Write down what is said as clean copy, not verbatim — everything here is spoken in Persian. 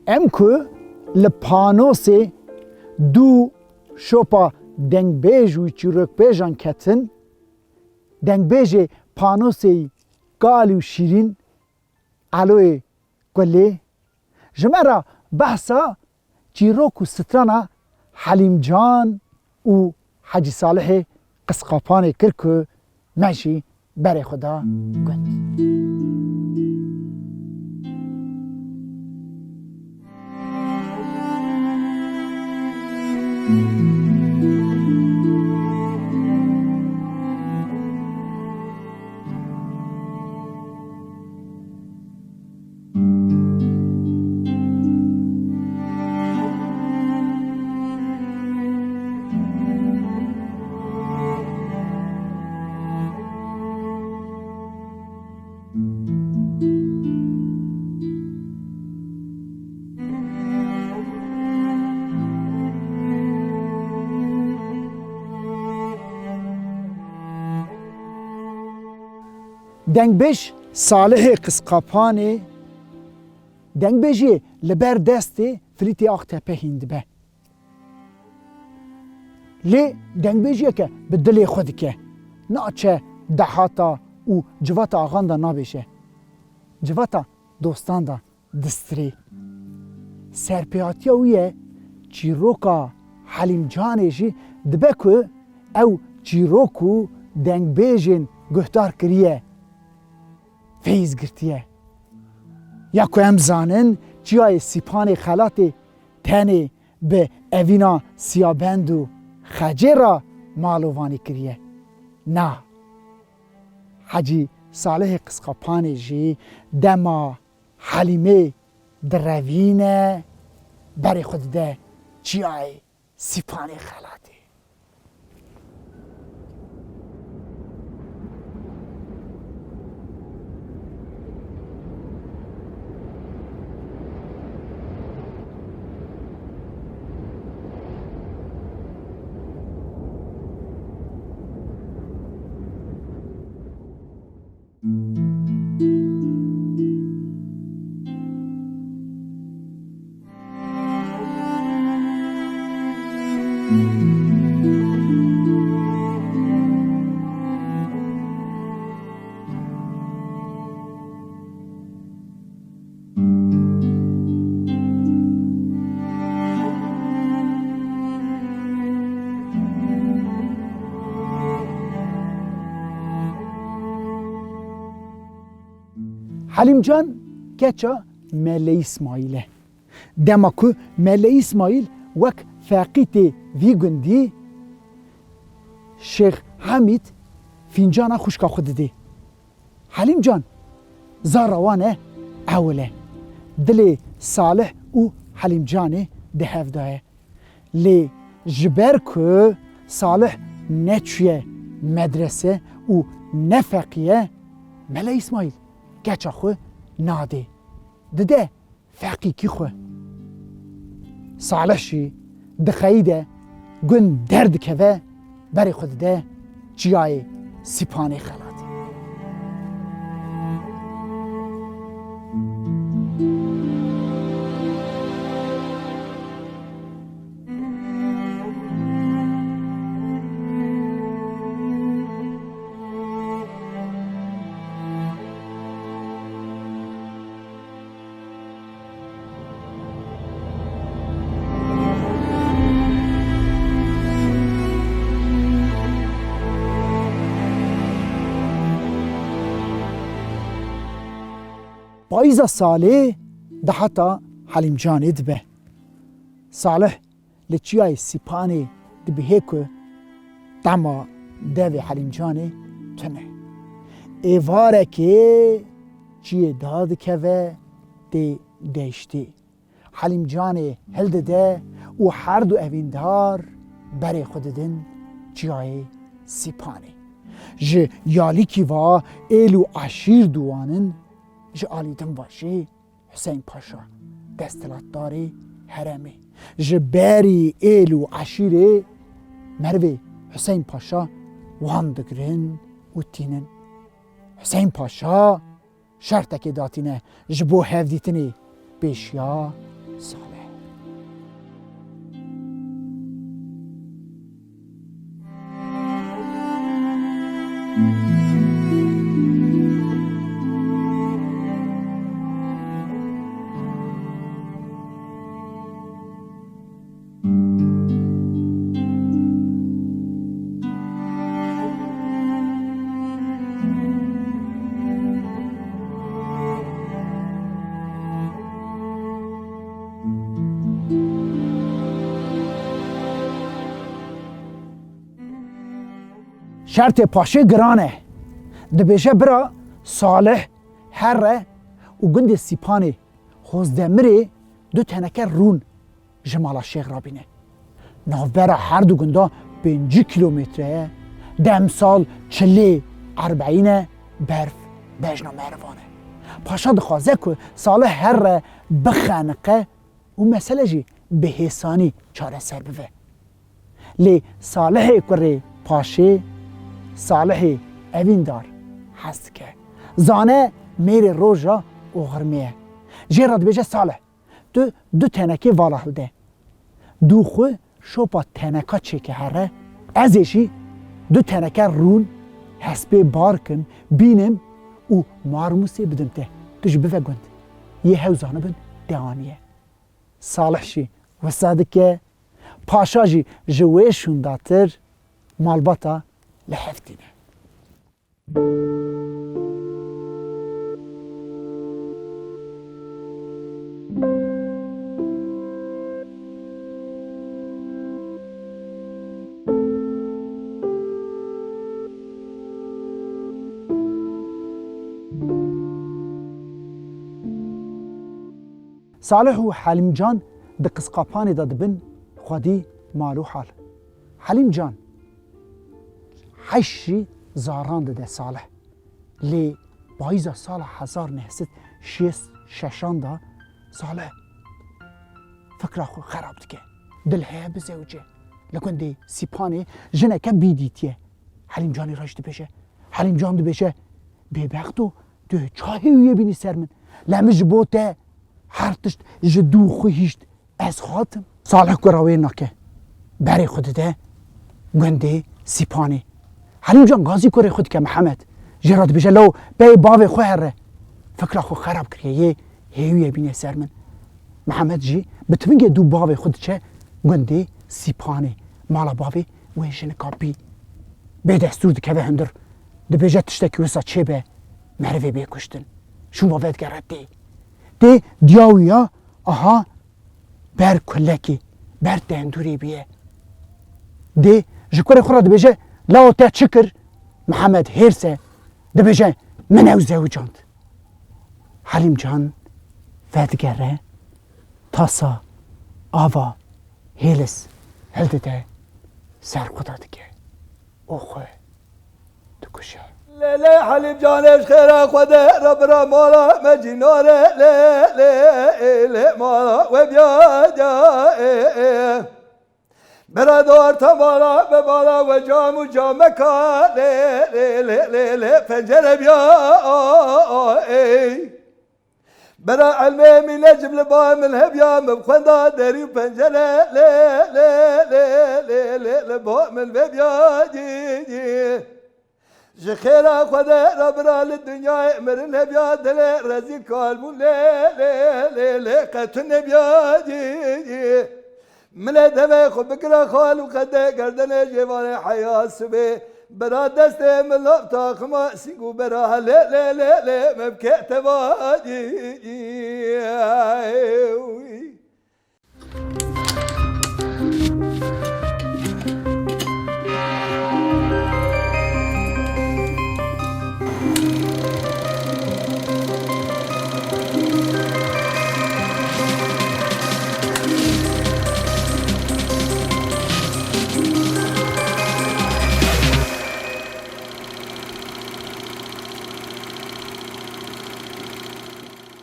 ام که لپانوس دو شوپا دنگ بیج و چیروک بیجان کتن دنگ بیج پانوس گالی و شیرین علوی گلی جمعه بحثا چیروک و سترانا حلیم جان و حاجی صالح قسقاپانی کرد که ماشی برای خدا گفت. دنگ بیش صالح قسقاپانی دنگ بیشی لبر دستی فریتی آخ تپه هند به لی دنگ بیشی که به دلی خود که ناچه دهاتا و جواتا آغان دا نابیشه جواتا دوستان دا دستری سرپیاتی اویه چیروکا حلیم جانشی دبه که او چیروکو دنگ بیشین گهدار کریه فیض گرتیه یا که هم زانن چیای سیپان خلاتی تنی به اوینا سیابند و خجه را مالوانی کریه نه حاجی صالح قسقاپانی جی دما حلیمه دروینه برای خود ده چیای سیپان خلاتی حلیم جان کچا مله اسماعیله دما که مله اسماعیل وک فاقیت وی گندی شیخ حمید فینجانا خوشکا خود دی حلیم جان زاروانه اوله دل صالح و حلیم جانه ده هفداه لی جبر که صالح نچویه مدرسه و نفقیه مله اسماعیل گچا خو ناده دده فقی کی خو صالح شی دخیده گن درد که و بری خود ده جیای سیپانی خلاتی پاییزا ساله ده حتا حلیم جانی دبه صالح لچیای سیپانی دبه که دما دوی حلیم جانی تنه ایواره که چیه داد که و دی دیشتی حلیم جانی هلده ده و هر دو اویندار بری خوددن چیای سیپانی ج یالی کی و ایلو عشیر دوانن ج آلیدن باشی حسین پاشا دستلات داری هرمی ج بری ایلو عشیره مروی حسین پاشا وان دگرن و تینن حسین پاشا شرطه که داتینه جبو هفدیتنی بیشیا صالح. شرط پاشه گرانه دبیشه برا صالح هره و گند سیپانه خوزدمره دو تنکه رون جمالا شیخ را بینه نوبرا هر دو گندا 5 کیلومتره دم سال 40-40 برف بجنا مروانه پاشا دخوازه که صالح هره بخنقه و مسئله جی به حسانی چاره سر بوه لی صالح کره پاشه صالح اویندار هست که زانه میره روز را اغرمیه جیراد بیجه صالح دو تنکه والا هلده دو خو شوپا تنکا چه که هره ازشی دو تنکه رون حسبه بار کن بینم و مارموسی بدم ته توش بفه گند یه هوزانه بند دهانیه صالح شی وساده که پاشا جی جوه شونداتر مالباتا لحفتینه صالح و حلیم جان ده قسقاپانی داد بن خودی مالو حال حلیم جان حشی زاران ده صالح لی بایزا سال 1966 دا صالح فکر خو خراب دکه دل های بزوجه لکن دی سیپانه جنه که بیدیتیه حلیم جانی راش بشه حلیم جان بشه ببختو دو چاهی ویه بینی سر من لمج بوته هر تشت جدو خویشت از خاتم صالح کراوی نکه بری خود ده گنده سیپانه حلیم جان غازی کره خود که محمد جرات بشه لو بی باوی خو هره فکر خو خراب کریه یه هیویه بینه سر من محمد جی بتوینگه دو باوی خود چه گنده سیپانه مالا باوی ویشن کابی به دستور دکه هندر ده بیجه تشتکی وسا چه به مروی بی کشتن شون باوید گرد دی دیاویا آها بر کلکی بر دندوری بیه دی جکور خورا ده بیجه لاو تا چکر محمد هرسه ده بیجه من او زوجاند حلیم جان ودگره تاسا آوا هیلس هلده ده سر خدا دیگه او خواه دو کشه لی حلیم جانش خیره خوده رب را مالا مجیناره لی مالا و بیا برادر تمالا به بالا و جام کا لی پنجره بیا برا علمه می نجم لبا من هبیا مبخنده داری پنجره لی با من بیا جخيرا خدا ربنا للدنيا امرن بيا دل رزي كالمون لا قتن بيا جي من دمه خو بكرا خال وقدا گردن جوان حياه سبي برا دست من لبتا خما سيگو برا لا مبكي تباجي